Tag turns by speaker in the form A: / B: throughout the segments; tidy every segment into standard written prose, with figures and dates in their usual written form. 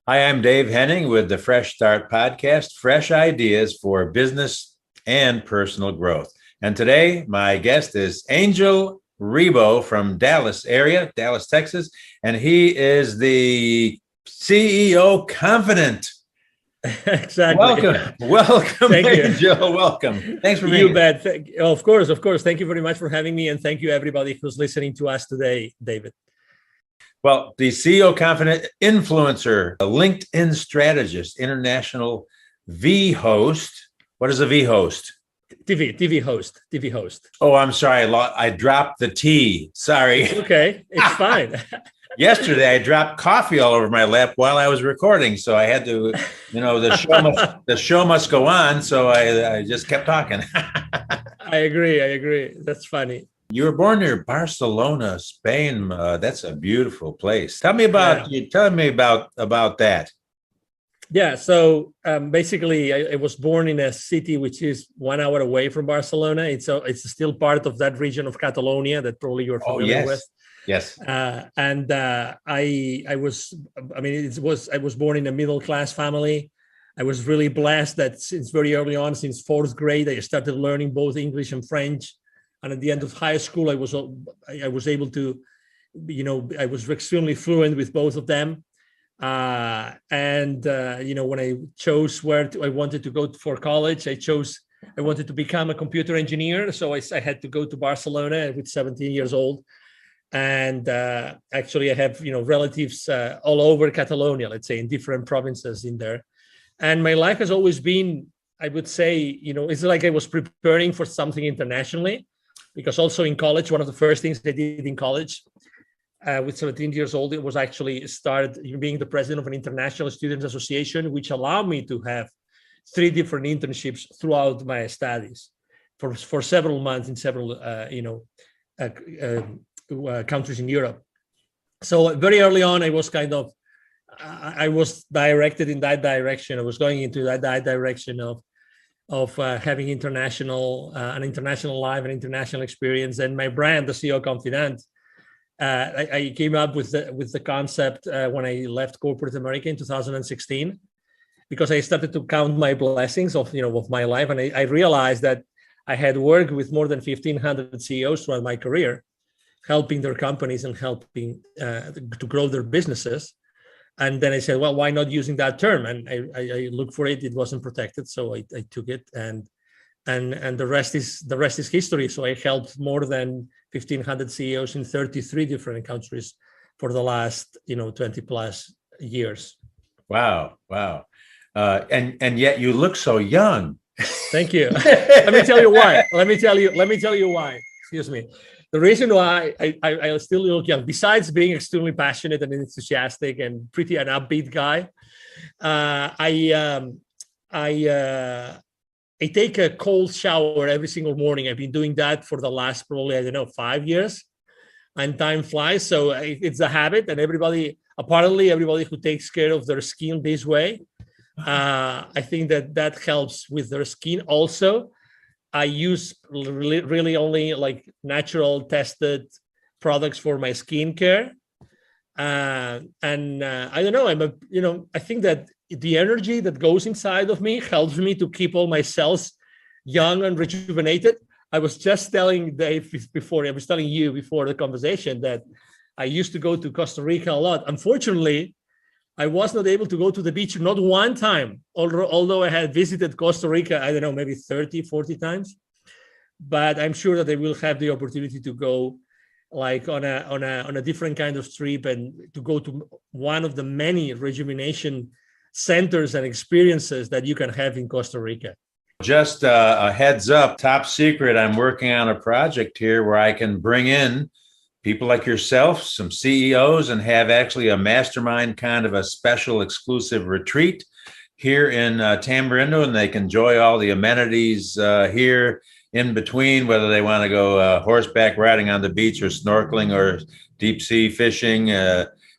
A: Hi, I'm Dave Henning with the Freshstart Podcast, fresh ideas for business and personal growth. And today, my guest is Angel Rebo from Dallas area, Dallas, Texas, and he is the CEO Confidant.
B: Exactly.
A: Welcome,
B: Thank you.
A: Angel. Welcome. Thanks for being
B: You bet. Of course. Thank you very much for having me, and thank you everybody who's listening to us today, David.
A: Well, the CEO Confidant influencer, a LinkedIn strategist, international V host. What is a V host?
B: TV host.
A: Oh, I'm sorry. I dropped the T. Sorry.
B: It's okay. It's fine.
A: Yesterday, I dropped coffee all over my lap while I was recording. So I had to, the show must go on. So I just kept talking.
B: I agree. That's funny.
A: You were born near Barcelona, Spain. That's a beautiful place. Tell me about that.
B: Yeah. So basically, I was born in a city which is 1 hour away from Barcelona. It's still part of that region of Catalonia that probably you're familiar with.
A: Yes.
B: I was born in a middle class family. I was really blessed that since very early on, since fourth grade, I started learning both English and French. And at the end of high school, I was able to, I was extremely fluent with both of them. When I chose where I wanted to go for college, I wanted to become a computer engineer. So I had to go to Barcelona with 17 years old. And actually, I have, relatives all over Catalonia, let's say, in different provinces in there. And my life has always been, I would say, it's like I was preparing for something internationally. Because also in college, one of the first things I did in college with 17 years old, it was actually start being the president of an international students association, which allowed me to have 3 different internships throughout my studies for several months in several, countries in Europe. So very early on, I was I was directed in that direction. I was going into that direction of having an international life, an international experience. And my brand, the CEO Confidant, I came up with the concept when I left corporate America in 2016, because I started to count my blessings of my life, and I realized that I had worked with more than 1,500 CEOs throughout my career, helping their companies and helping to grow their businesses. And then I said, well, why not using that term? And I looked for it. It wasn't protected, so I took it, and the rest is history. So I helped more than 1,500 CEOs in 33 different countries for the last 20 plus years.
A: Wow. And yet you look so young.
B: Thank you. Let me tell you why. Excuse me. The reason why I still look young, besides being extremely passionate and enthusiastic and pretty an upbeat guy, I take a cold shower every single morning. I've been doing that for the last probably 5 years, and time flies. So it's a habit, and everybody who takes care of their skin this way, I think that helps with their skin also. I use really only like natural tested products for my skincare. I don't know, I think that the energy that goes inside of me helps me to keep all my cells young and rejuvenated. I was just telling Dave before the conversation that I used to go to Costa Rica a lot. Unfortunately, I was not able to go to the beach, not one time, although I had visited Costa Rica, I don't know, maybe 30, 40 times. But I'm sure that I will have the opportunity to go like on a different kind of trip, and to go to one of the many rejuvenation centers and experiences that you can have in Costa Rica.
A: Just a heads up, top secret, I'm working on a project here where I can bring in people like yourself, some CEOs, and have actually a mastermind kind of a special exclusive retreat here in Tamarindo, and they can enjoy all the amenities here in between, whether they want to go horseback riding on the beach, or snorkeling, or deep sea fishing,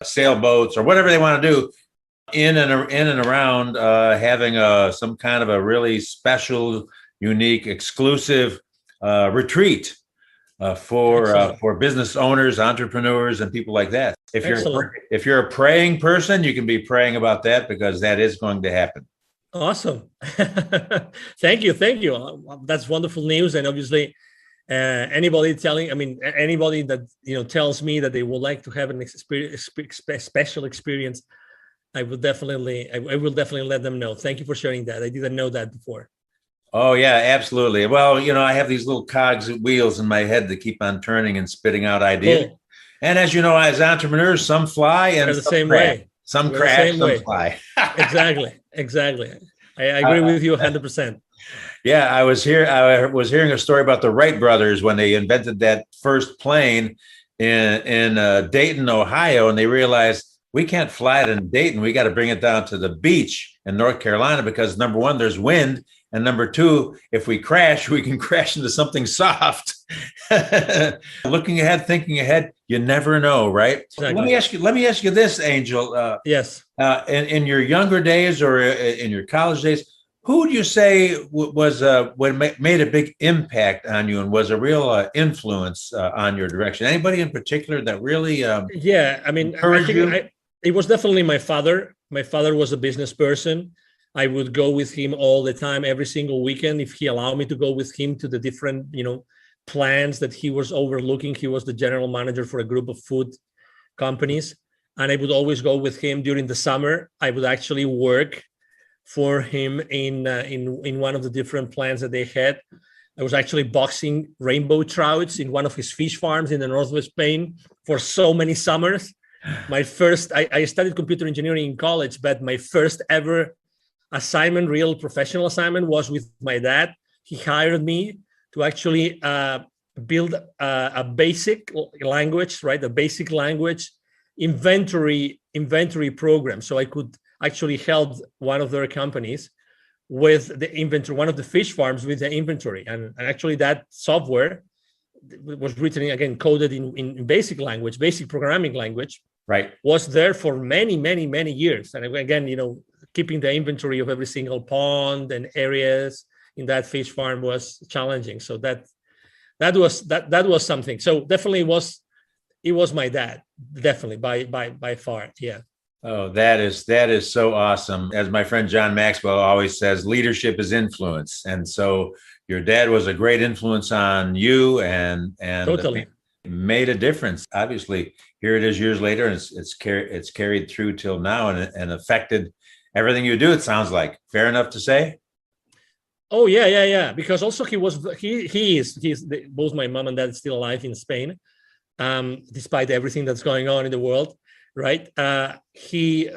A: sailboats, or whatever they want to do in and around having some kind of a really special, unique, exclusive retreat for business owners, entrepreneurs, and people like that.
B: Excellent.
A: If you're a praying person, you can be praying about that, because that is going to happen.
B: Awesome. Thank you. That's wonderful news. And obviously, anybody that tells me that they would like to have a special experience, I will definitely let them know. Thank you for sharing that. I didn't know that before.
A: Oh yeah, absolutely. Well, I have these little cogs wheels in my head that keep on turning and spitting out ideas. Cool. And as you know, as entrepreneurs, some fly and
B: the same way.
A: Some crash, some fly.
B: Exactly. I agree with you 100%.
A: Yeah, I was hearing a story about the Wright brothers when they invented that first plane in Dayton, Ohio, and they realized we can't fly it in Dayton. We got to bring it down to the beach in North Carolina, because number one, there's wind, and number two, if we crash, we can crash into something soft. Looking ahead, thinking ahead, you never know, right? Exactly. Let me ask you this, Angel.
B: Yes.
A: In your younger days or in your college days, who would you say was made a big impact on you and was a real influence on your direction? Anybody in particular that really encouraged you?
B: It was definitely my father. My father was a business person. I would go with him all the time, every single weekend, if he allowed me to go with him to the different, plans that he was overlooking. He was the general manager for a group of food companies, and I would always go with him during the summer. I would actually work for him in one of the different plans that they had. I was actually boxing rainbow trouts in one of his fish farms in the north of Spain for so many summers. I studied computer engineering in college, but my first ever assignment, real professional assignment, was with my dad. He hired me to actually build a basic language, right? A basic language inventory program. So I could actually help one of their companies with the inventory, one of the fish farms with the inventory. And actually that software was written, again, coded in basic language, basic programming language,
A: right? Was
B: there for many, many, many years. And again, keeping the inventory of every single pond and areas in that fish farm was challenging. So that was something. So definitely it was my dad, definitely by far. Yeah.
A: Oh, that is so awesome. As my friend John Maxwell always says, leadership is influence. And so your dad was a great influence on you and
B: totally
A: made a difference. Obviously, here it is years later, and it's carried through till now and affected everything you do, it sounds like. Fair enough to say?
B: Oh, yeah. Because also he is both my mom and dad still alive in Spain, despite everything that's going on in the world, right? He's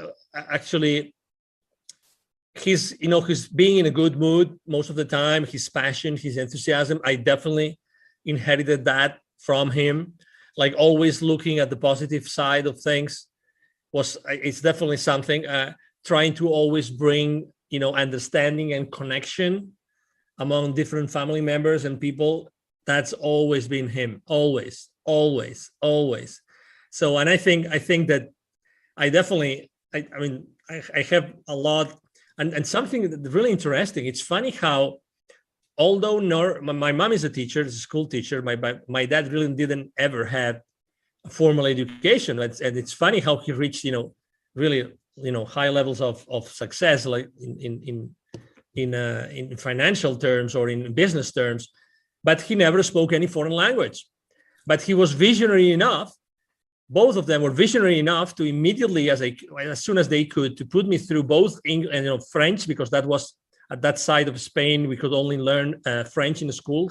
B: being in a good mood most of the time. His passion, his enthusiasm, I definitely inherited that from him. Like always looking at the positive side of things it's definitely something. Trying to always bring, understanding and connection among different family members and people. That's always been him. Always. So, and I think that I definitely, I have a lot, and something that's really interesting. It's funny how, although my mom is a teacher, is a school teacher, my dad really didn't ever have a formal education. And it's funny how he reached, really, high levels of success, like in financial terms or in business terms, but he never spoke any foreign language. But he was visionary enough. Both of them were visionary enough to immediately, as soon as they could, to put me through both English and French, because that was at that side of Spain we could only learn French in the school,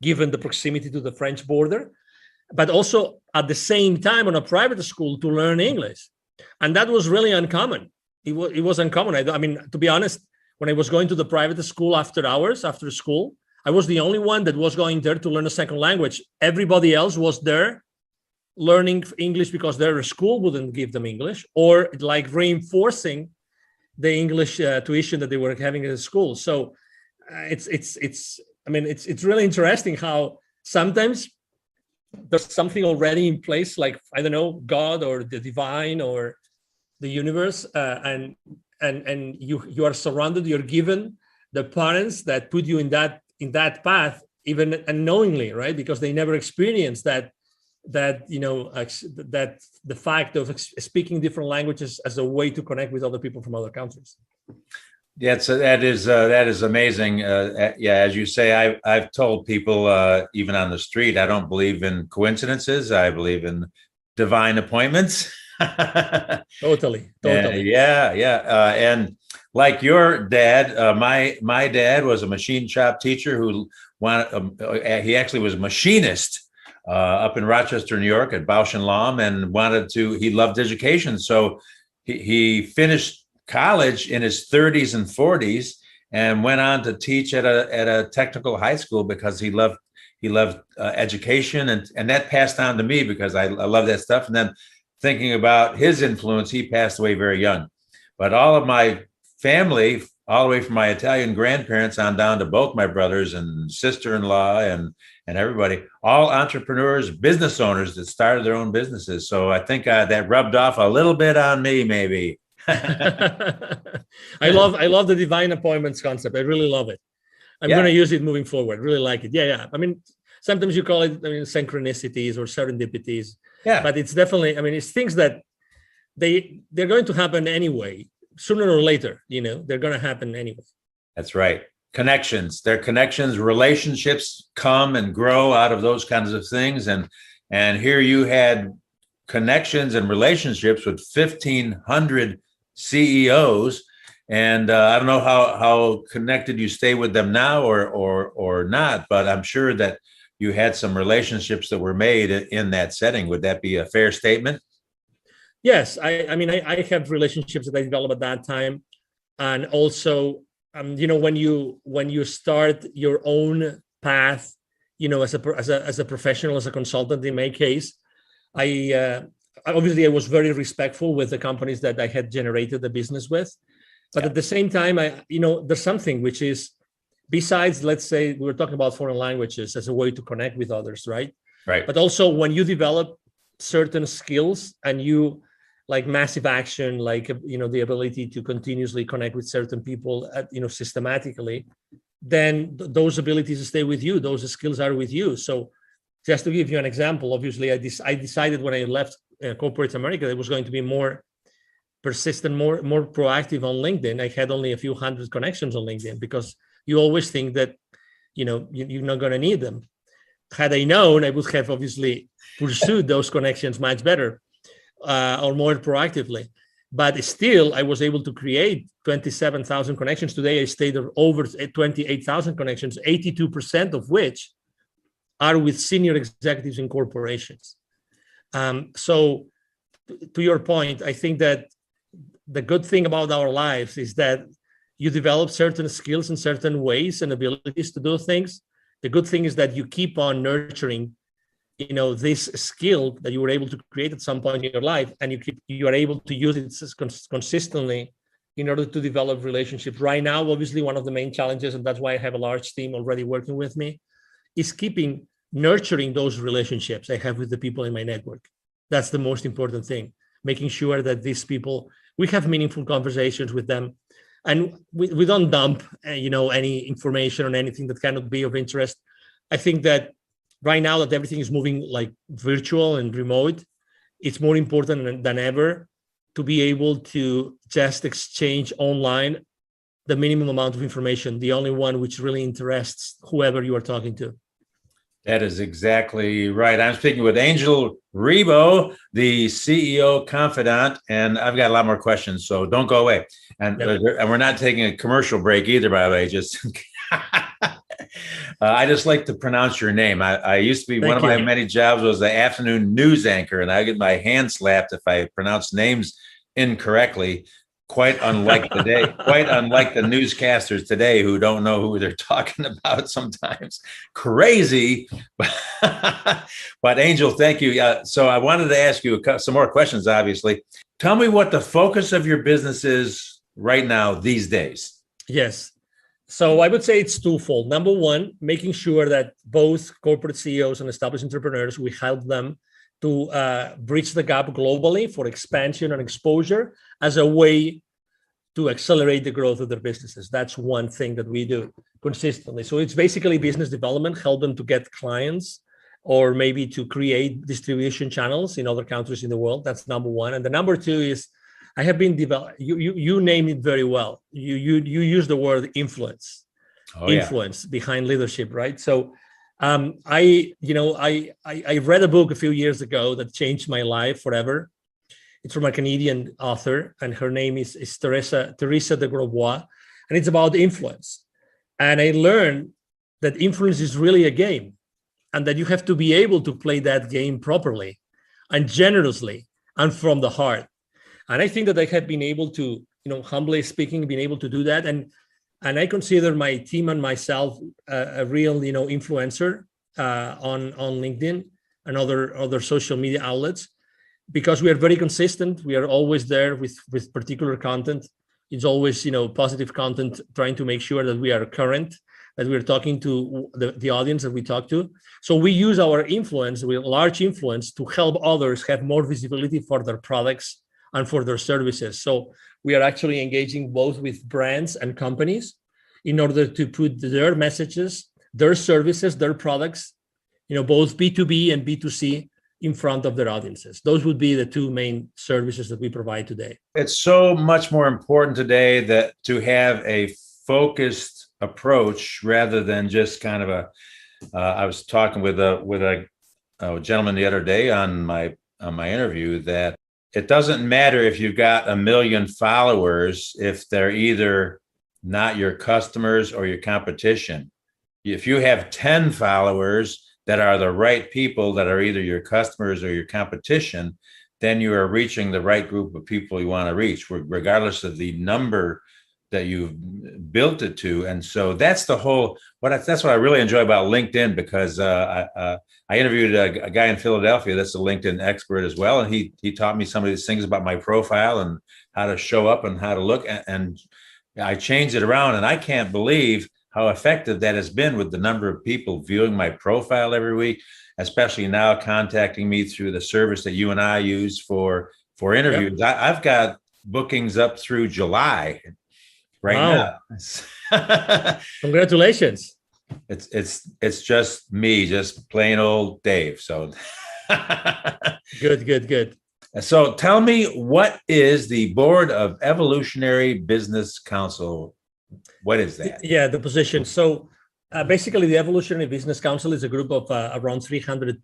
B: given the proximity to the French border, but also at the same time on a private school to learn English. And that was really uncommon. It was uncommon. I mean, to be honest, when I was going to the private school after school, I was the only one that was going there to learn a second language. Everybody else was there learning English because their school wouldn't give them English, or like reinforcing the English tuition that they were having at school. So it's really interesting how sometimes there's something already in place, like, I don't know, God or the divine or the universe, and you are surrounded, you're given the parents that put you in that path even unknowingly, right? Because they never experienced that that the fact of speaking different languages as a way to connect with other people from other countries.
A: Yeah, so that is amazing. Yeah, as you say, I've told people even on the street, I don't believe in coincidences. I believe in divine appointments.
B: Totally.
A: And like your dad, my dad was a machine shop teacher who he actually was a machinist up in Rochester, New York at Bausch and Lomb, and he loved education, so he finished college in his 30s and 40s and went on to teach at a technical high school because he loved education, and that passed on to me because I love that stuff. And then thinking about his influence, he passed away very young. But all of my family, all the way from my Italian grandparents on down to both my brothers and sister-in-law and everybody, all entrepreneurs, business owners that started their own businesses. So I think that rubbed off a little bit on me, maybe.
B: I love the divine appointments concept. I really love it. I'm going to use it moving forward. Really like it. Yeah. I mean, sometimes you call it, synchronicities or serendipities. Yeah. But it's definitely, it's things that they're going to happen anyway, sooner or later. They're going to happen anyway.
A: That's right. Connections. They're connections. Relationships come and grow out of those kinds of things. And here you had connections and relationships with 1,500 CEOs, and I don't know how connected you stay with them now or not, but I'm sure that you had some relationships that were made in that setting. Would that be a fair statement?
B: Yes, I have relationships that I developed at that time, and also, when you start your own path, as a professional, as a consultant, in my case, I was very respectful with the companies that I had generated the business with, but at the same time, there's something which is, besides, let's say, we were talking about foreign languages as a way to connect with others, right?
A: Right.
B: But also when you develop certain skills and you like massive action, like, the ability to continuously connect with certain people, systematically, then those abilities stay with you. Those skills are with you. So just to give you an example, obviously, I decided when I left corporate America, it was going to be more persistent, more proactive on LinkedIn. I had only a few hundred connections on LinkedIn because you always think that, you're not going to need them. Had I known, I would have obviously pursued those connections much better or more proactively. But still, I was able to create 27,000 connections. Today, I stayed over 28,000 connections, 82% of which are with senior executives in corporations. So to your point, I think that the good thing about our lives is that you develop certain skills and certain ways and abilities to do things. The good thing is that you keep on nurturing, this skill that you were able to create at some point in your life, and you are able to use it consistently in order to develop relationships. Right now, obviously, one of the main challenges, and that's why I have a large team already working with me, is nurturing those relationships I have with the people in my network. That's the most important thing, making sure that these people, we have meaningful conversations with them, and we don't dump, any information on anything that cannot be of interest. I think that right now that everything is moving like virtual and remote, it's more important than ever to be able to just exchange online the minimum amount of information, the only one which really interests whoever you are talking to.
A: That is exactly right. I'm speaking with Angel Rebo, the CEO Confidant, and I've got a lot more questions, so don't go away. And we're not taking a commercial break either, by the way. Just I just like to pronounce your name. I used to be one of my many jobs was the afternoon news anchor, and I get my hand slapped if I pronounce names incorrectly. Quite unlike the newscasters today who don't know who they're talking about sometimes. Crazy. But Angel, thank you. So I wanted to ask you some more questions, obviously. Tell me what the focus of your business is right now these days.
B: Yes. So I would say it's twofold. Number one, making sure that both corporate CEOs and established entrepreneurs, we help them to bridge the gap globally for expansion and exposure as a way to accelerate the growth of their businesses. That's one thing that we do consistently. So it's basically business development, help them to get clients or maybe to create distribution channels in other countries in the world. That's number one. And the number two is I have been you named it very well. You use the word influence, influence behind leadership, right? So I read a book a few years ago that changed my life forever. It's from a Canadian author, and her name is Teresa de Grosbois, and it's about influence. And I learned that influence is really a game, and that you have to be able to play that game properly and generously and from the heart. And I think that I have been able to, humbly speaking, been able to do that. And I consider my team and myself a real, influencer on LinkedIn and other social media outlets, because we are very consistent. We are always there with particular content. It's always, positive content, trying to make sure that we are current, that we're talking to the audience that we talk to. So we use our influence, large influence, to help others have more visibility for their products and for their services. So we are actually engaging both with brands and companies in order to put their messages, their services, their products, both B2B and B2C in front of their audiences. Those would be the two main services that we provide today. It's
A: so much more important today that to have a focused approach rather than just kind of I was talking with a gentleman the other day on my interview that it doesn't matter if you've got 1 million followers if they're either not your customers or your competition. If you have 10 followers that are the right people that are either your customers or your competition, then you are reaching the right group of people you want to reach, regardless of the number that you've built it to. And so that's that's what I really enjoy about LinkedIn, because I interviewed a guy in Philadelphia that's a LinkedIn expert as well. And he taught me some of these things about my profile and how to show up and how to look. And I changed it around, and I can't believe how effective that has been with the number of people viewing my profile every week, especially now contacting me through the service that you and I use for interviews. Yep. I've got bookings up through July now.
B: Congratulations.
A: It's just me, just plain old Dave. So
B: good.
A: So tell me, what is the Board of Evolutionary Business Council? What is that?
B: Yeah, the position. So basically, the Evolutionary Business Council is a group of around 300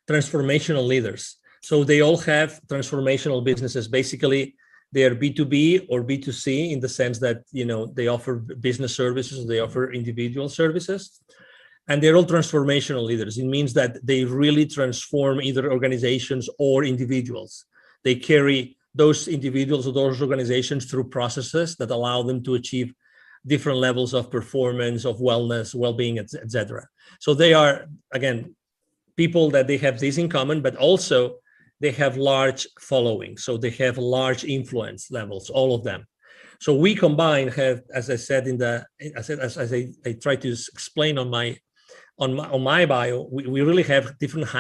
B: transformational leaders. So they all have transformational businesses. Basically, they are B2B or B2C in the sense that, they offer business services, they offer individual services, and they're all transformational leaders. It means that they really transform either organizations or individuals. They carry those individuals or those organizations through processes that allow them to achieve different levels of performance, of wellness, well-being, etc. So they are, again, people that they have this in common, but also they have large following. So they have large influence levels, all of them. So we combine as I said as I try to explain on my bio, we really have different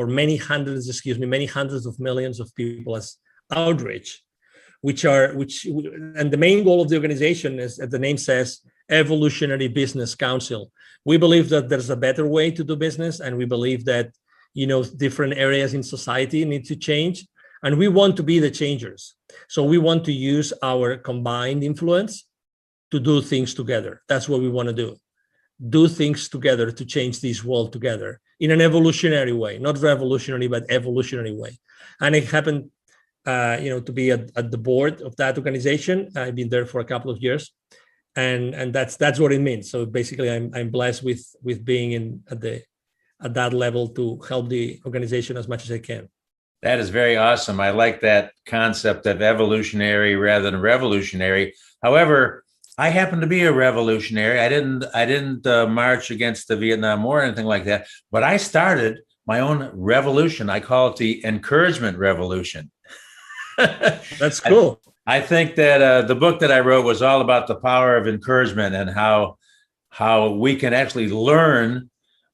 B: many hundreds of millions of people as outreach, and the main goal of the organization is, as the name says, Evolutionary Business Council. We believe that there's a better way to do business, and we believe that different areas in society need to change, and we want to be the changers. So we want to use our combined influence to do things together. That's what we want to do things together to change this world together in an evolutionary way, not revolutionary, but evolutionary way. And it happened to be at the board of that organization. I've been there for a couple of years, and that's what it means. So basically, I'm blessed with being at that level to help the organization as much as I can.
A: That is very awesome. I like that concept of evolutionary rather than revolutionary. However, I happen to be a revolutionary. I didn't march against the Vietnam War or anything like that, but I started my own revolution. I call it the encouragement revolution.
B: That's cool.
A: I think that the book that I wrote was all about the power of encouragement and how we can actually learn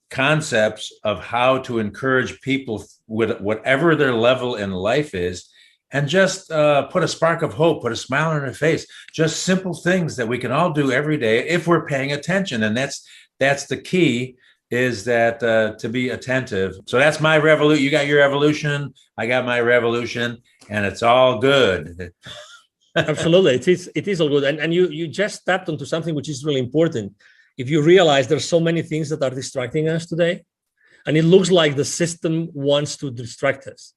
A: concepts of how to encourage people with whatever their level in life is, and just put a spark of hope, put a smile on their face. Just simple things that we can all do every day if we're paying attention. And that's the key, is that to be attentive. So that's my revolution. You got your evolution, I got my revolution, and it's all good.
B: Absolutely. It is all good. And you just tapped onto something which is really important. If you realize there's so many things that are distracting us today, and it looks like the system wants to distract us,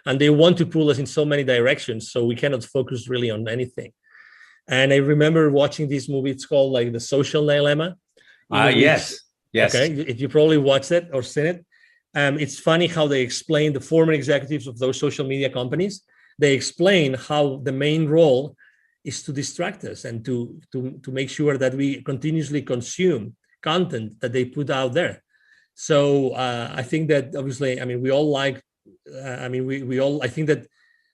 B: and they want to pull us in so many directions, so we cannot focus really on anything. And I remember watching this movie. It's called like The Social Dilemma.
A: Yes.
B: Okay, if you probably watched it or seen it. It's funny how they explain, the former executives of those social media companies, they explain how the main role is to distract us and to make sure that we continuously consume content that they put out there. So I think that obviously, I mean, we all like, I think that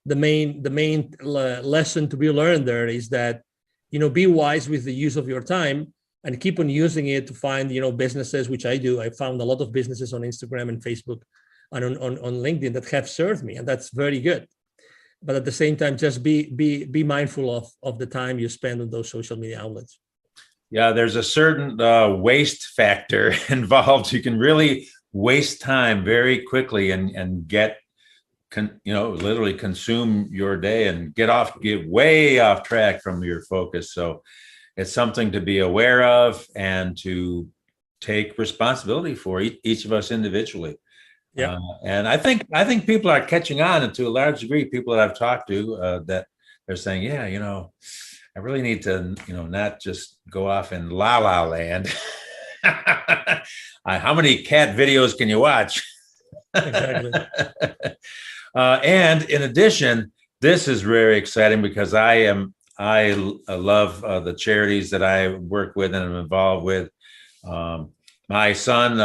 B: the main lesson to be learned there is that, be wise with the use of your time and keep on using it to find, businesses, which I do. I found a lot of businesses on Instagram and Facebook and on LinkedIn that have served me, and that's very good. But at the same time, just be mindful of the time you spend on those social media outlets.
A: Yeah, there's a certain waste factor involved. You can really waste time very quickly and get, literally consume your day and get way off track from your focus. So it's something to be aware of and to take responsibility for, each of us individually.
B: Yeah.
A: And I think people are catching on, and to a large degree, people that I've talked to, that they're saying, yeah, I really need to, not just go off in la la land. How many cat videos can you watch?
B: Exactly.
A: And in addition, this is very exciting because I love the charities that I work with and am involved with. My son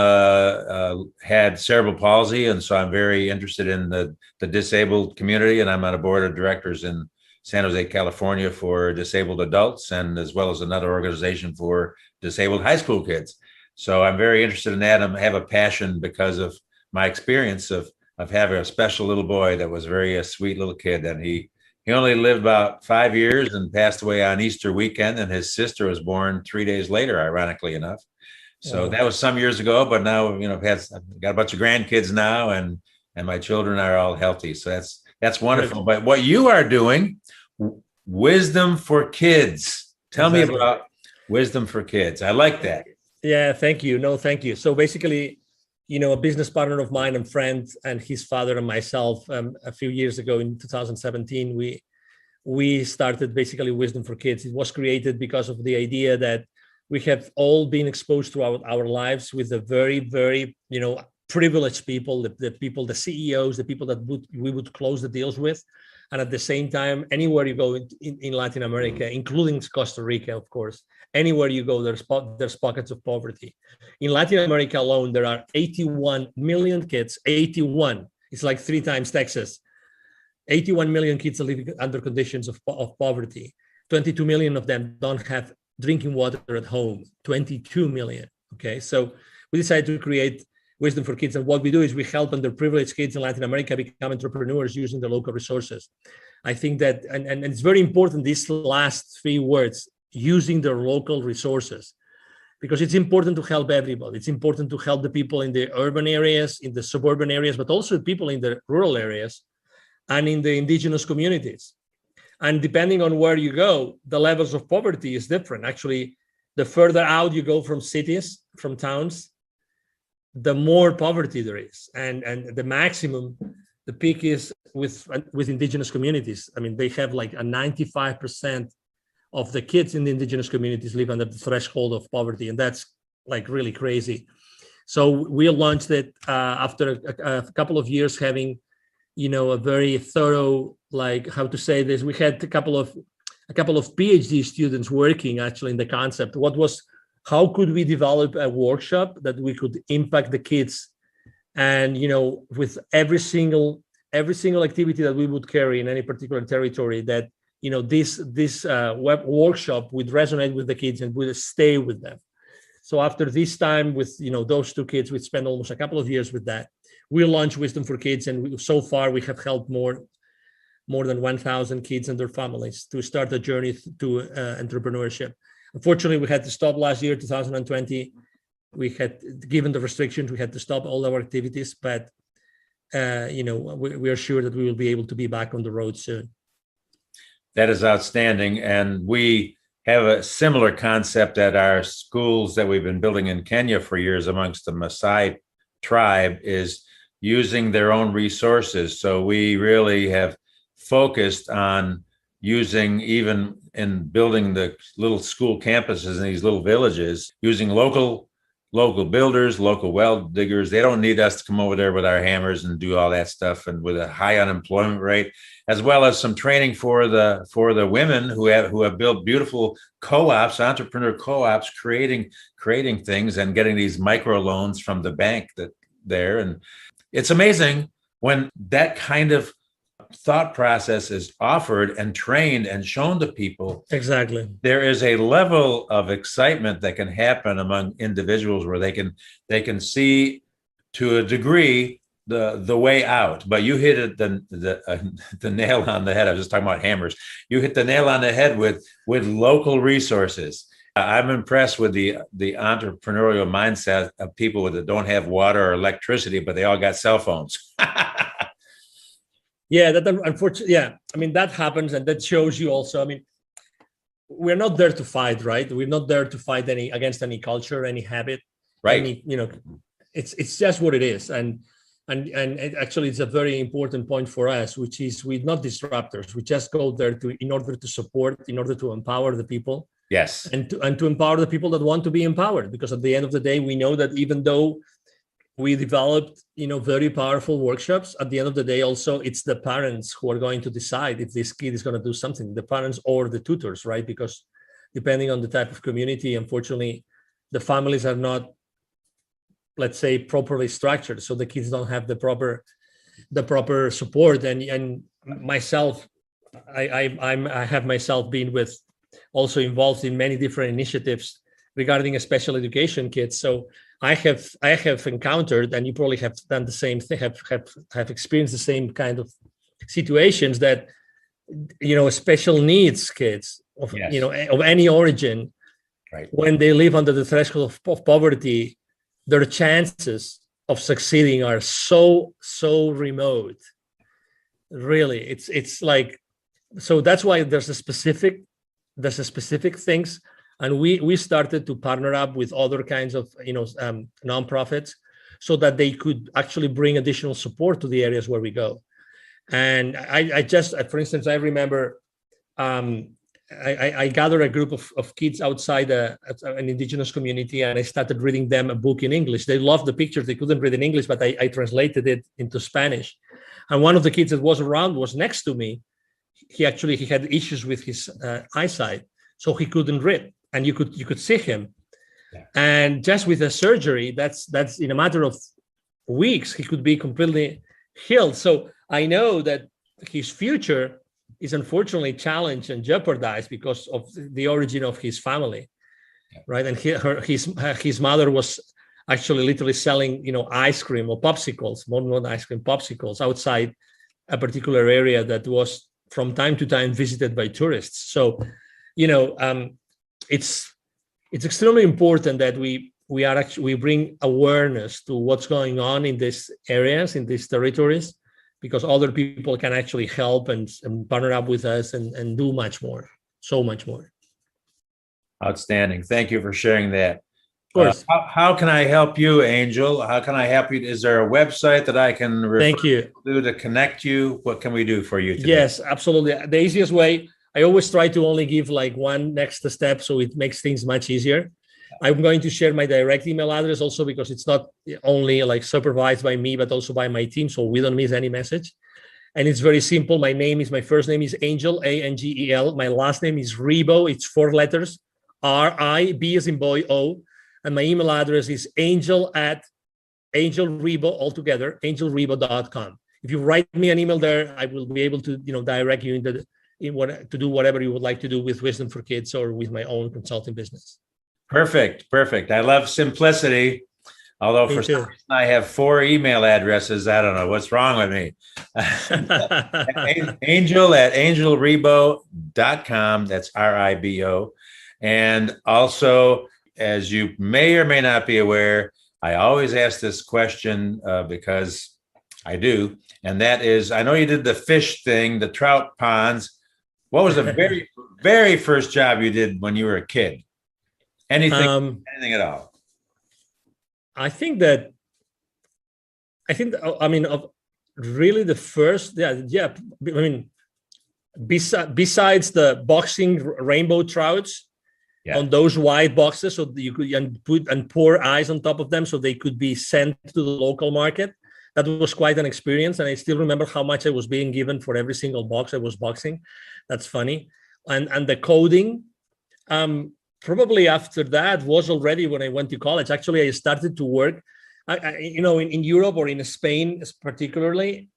A: had cerebral palsy, and so I'm very interested in the disabled community, and I'm on a board of directors in San Jose, California for disabled adults, and as well as another organization for disabled high school kids. So I'm very interested in that. I have a passion because of my experience of having a special little boy that was a sweet little kid, and he only lived about 5 years and passed away on Easter weekend, and his sister was born 3 days later, ironically enough. So that was some years ago, but now, I've got a bunch of grandkids now, and my children are all healthy. So that's wonderful. But what you are doing, Wisdom for Kids. Tell me about Wisdom for Kids. I like that.
B: Yeah, thank you. No, thank you. So basically, a business partner of mine and friend, and his father and myself, a few years ago in 2017, we started basically Wisdom for Kids. It was created because of the idea that we have all been exposed throughout our lives with the very, very, privileged people, the CEOs, the people that we would close the deals with. And at the same time, anywhere you go in Latin America, including Costa Rica, of course, anywhere you go, there's pockets of poverty. In Latin America alone, there are 81 million kids, 81. It's like 3 times Texas. 81 million kids are living under conditions of poverty. 22 million of them don't have drinking water at home. 22 million. Okay, so we decided to create Wisdom for Kids, and what we do is we help underprivileged kids in Latin America become entrepreneurs using the local resources. I think that, and it's very important, these last 3 words, using their local resources, because it's important to help everybody. It's important to help the people in the urban areas, in the suburban areas, but also people in the rural areas and in the indigenous communities. And depending on where you go, the levels of poverty is different. Actually, the further out you go from cities, from towns, the more poverty there is. And the maximum, the peak is with indigenous communities. I mean, they have like a 95% of the kids in the indigenous communities live under the threshold of poverty. And that's like really crazy. So we launched it after a couple of years having, a very thorough, like, how to say this, we had a couple of PhD students working actually in the concept. How could we develop a workshop that we could impact the kids, and with every single activity that we would carry in any particular territory, that this web workshop would resonate with the kids and would stay with them. So after this time with those 2 kids, we spent almost a couple of years with that. We launched Wisdom for Kids, and so far we have helped more more than 1,000 kids and their families to start a journey to entrepreneurship. Unfortunately, we had to stop last year, 2020. We had, given the restrictions, we had to stop all our activities, but we are sure that we will be able to be back on the road soon.
A: That is outstanding. And we have a similar concept at our schools that we've been building in Kenya for years amongst the Maasai tribe, is using their own resources. So we really have focused on using, even in building the little school campuses in these little villages, using local builders, local well diggers. They don't need us to come over there with our hammers and do all that stuff, and with a high unemployment rate, as well as some training for the women who have built beautiful co-ops, entrepreneur co-ops, creating things and getting these micro loans from the bank there. And it's amazing when that kind of thought process is offered and trained and shown to people.
B: Exactly.
A: There is a level of excitement that can happen among individuals where they can see to a degree the way out. But you hit it the nail on the head. I was just talking about hammers. You hit the nail on the head with local resources. I'm impressed with the entrepreneurial mindset of people that don't have water or electricity, but they all got cell phones.
B: Yeah, that unfortunately, yeah. I mean, that happens, and that shows you also. I mean, we're not there to fight, right? We're not there to fight against any culture, any habit,
A: right?
B: It's just what it is, and actually, it's a very important point for us, which is we're not disruptors. We just go there in order to support, in order to empower the people.
A: Yes,
B: and to empower the people that want to be empowered, because at the end of the day, we know that even though we developed, very powerful workshops, at the end of the day, also, it's the parents who are going to decide if this kid is going to do something, the parents or the tutors, right? Because depending on the type of community, unfortunately, the families are not, let's say, properly structured. So the kids don't have the proper support. And myself, I have myself been also involved in many different initiatives regarding special education kids. So I have encountered, and you probably have done the same thing, have experienced the same kind of situations that, special needs kids of,
A: yes,
B: of any origin,
A: right,
B: when they live under the threshold of poverty, their chances of succeeding are so remote. Really, it's like, so that's why there's a specific things. And we started to partner up with other kinds of nonprofits, so that they could actually bring additional support to the areas where we go. And I just, for instance, I remember I gathered a group of kids outside an indigenous community, and I started reading them a book in English. They loved the pictures. They couldn't read in English, but I translated it into Spanish. And one of the kids that was around was next to me. He had issues with his eyesight, so he couldn't read. And you could see him, yeah. And just with a surgery, that's in a matter of weeks, he could be completely healed. So I know that his future is unfortunately challenged and jeopardized because of the origin of his family, yeah. Right? And his mother was actually literally selling, ice cream or popsicles, not ice cream, popsicles outside a particular area that was from time to time visited by tourists. So, it's extremely important that we bring awareness to what's going on in these areas, in these territories, because other people can actually help and partner up with us and do much more, so much more.
A: Outstanding. Thank you for sharing that.
B: Of course.
A: How can I help you, Angel? How can I help you? Is there a website that I can refer to connect you? What can we do for you today?
B: Yes, absolutely. The easiest way, I always try to only give like one next step, so it makes things much easier. I'm going to share my direct email address also, because it's not only like supervised by me, but also by my team, so we don't miss any message. And it's very simple. My first name is Angel, Angel. My last name is 𝐫𝐞. It's 4 letters, R-I-B as in boy, O. And my email address is angel@angelrebel altogether, angelrebel.com. If you write me an email there, I will be able to, direct you to do whatever you would like to do with Wisdom for Kids or with my own consulting business.
A: Perfect. I love simplicity. Although
B: Me
A: for some
B: too.
A: reason I have 4 email addresses. I don't know what's wrong with me. Angel at angelrebo.com. That's RIBO. And also, as you may or may not be aware, I always ask this question because I do. And that is, I know you did the fish thing, the trout ponds. What was the very, very first job you did when you were a kid? Anything at all?
B: I think, really the first, I mean, besides the boxing rainbow trouts on those white boxes, so you could pour ice on top of them so they could be sent to the local market. That was quite an experience. And I still remember how much I was being given for every single box I was boxing. That's funny. And the coding, probably after that was already when I went to college. Actually, I started to work, in Europe or in Spain particularly,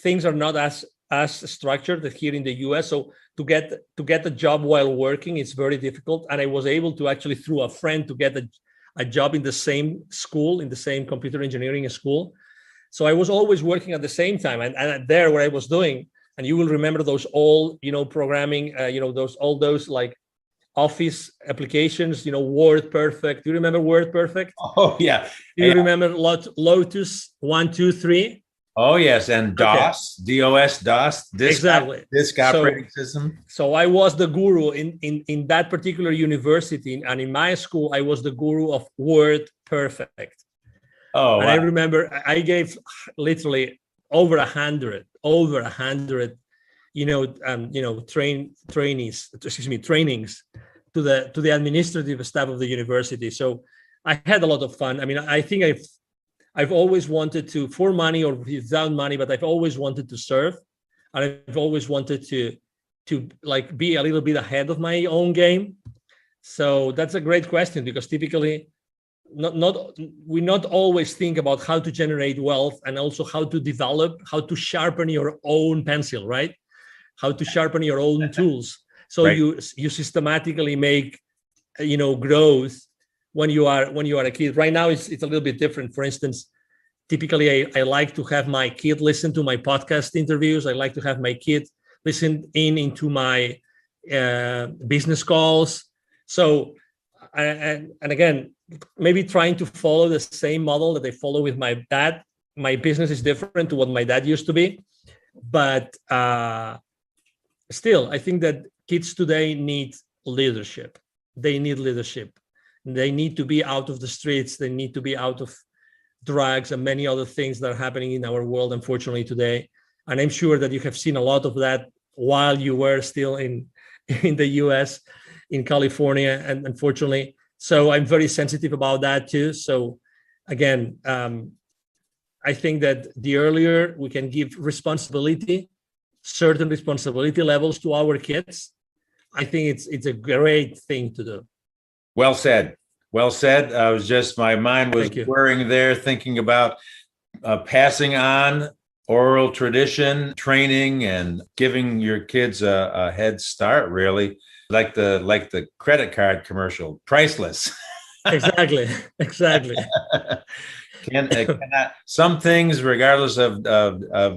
B: things are not as structured as here in the US. So to get a job while working, it's very difficult. And I was able to actually, through a friend, to get a job in the same school, in the same computer engineering school. So I was always working at the same time. And there, what I was doing, and you will remember those old, programming, those like Office applications, Word Perfect. Do you remember Word Perfect?
A: Oh, yeah.
B: Do you remember Lotus 1, 2, 3?
A: Oh, yes. And DOS, DOS,
B: exactly.
A: Disk operating system.
B: So I was the guru in that particular university. And in my school, I was the guru of Word Perfect.
A: Oh,
B: and
A: wow.
B: I remember I gave literally over 100, trainings to the administrative staff of the university. So I had a lot of fun. I mean, I think I've always wanted to, for money or without money, but I've always wanted to serve, and I've always wanted to like be a little bit ahead of my own game. So that's a great question, because typically we not always think about how to generate wealth, and also how to sharpen your own pencil, right? How to sharpen your own tools. So right. you systematically make, growth when you are a kid. Right now, it's a little bit different. For instance, typically I like to have my kid listen to my podcast interviews. I like to have my kid listen into my business calls. So, and again, maybe trying to follow the same model that I follow with my dad. My business is different to what my dad used to be, but still, I think that kids today need leadership. They need leadership. They need to be out of the streets. They need to be out of drugs and many other things that are happening in our world, unfortunately, today. And I'm sure that you have seen a lot of that while you were still in the US, in California, and unfortunately. So I'm very sensitive about that too. So again, I think that the earlier we can give certain responsibility levels to our kids, I think it's a great thing to do.
A: Well said. Well said. My mind was whirring there, thinking about passing on oral tradition, training, and giving your kids a head start, really. Like the credit card commercial, priceless.
B: Exactly.
A: Some things, regardless of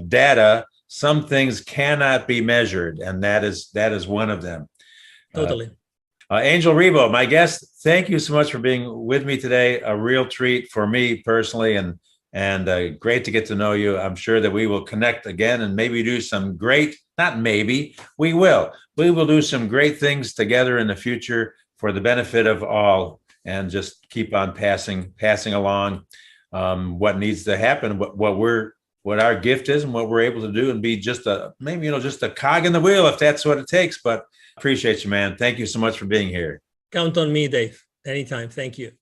A: data, some things cannot be measured, and that is one of them.
B: Totally.
A: Angel Rebo, my guest, thank you so much for being with me today. A real treat for me personally, and great to get to know you. I'm sure that we will connect again and maybe do some great, not maybe, we will do some great things together in the future for the benefit of all, and just keep on passing along what needs to happen, what our gift is and what we're able to do, and be just a cog in the wheel if that's what it takes. But appreciate you, man. Thank you so much for being here.
B: Count on me, Dave. Anytime. Thank you.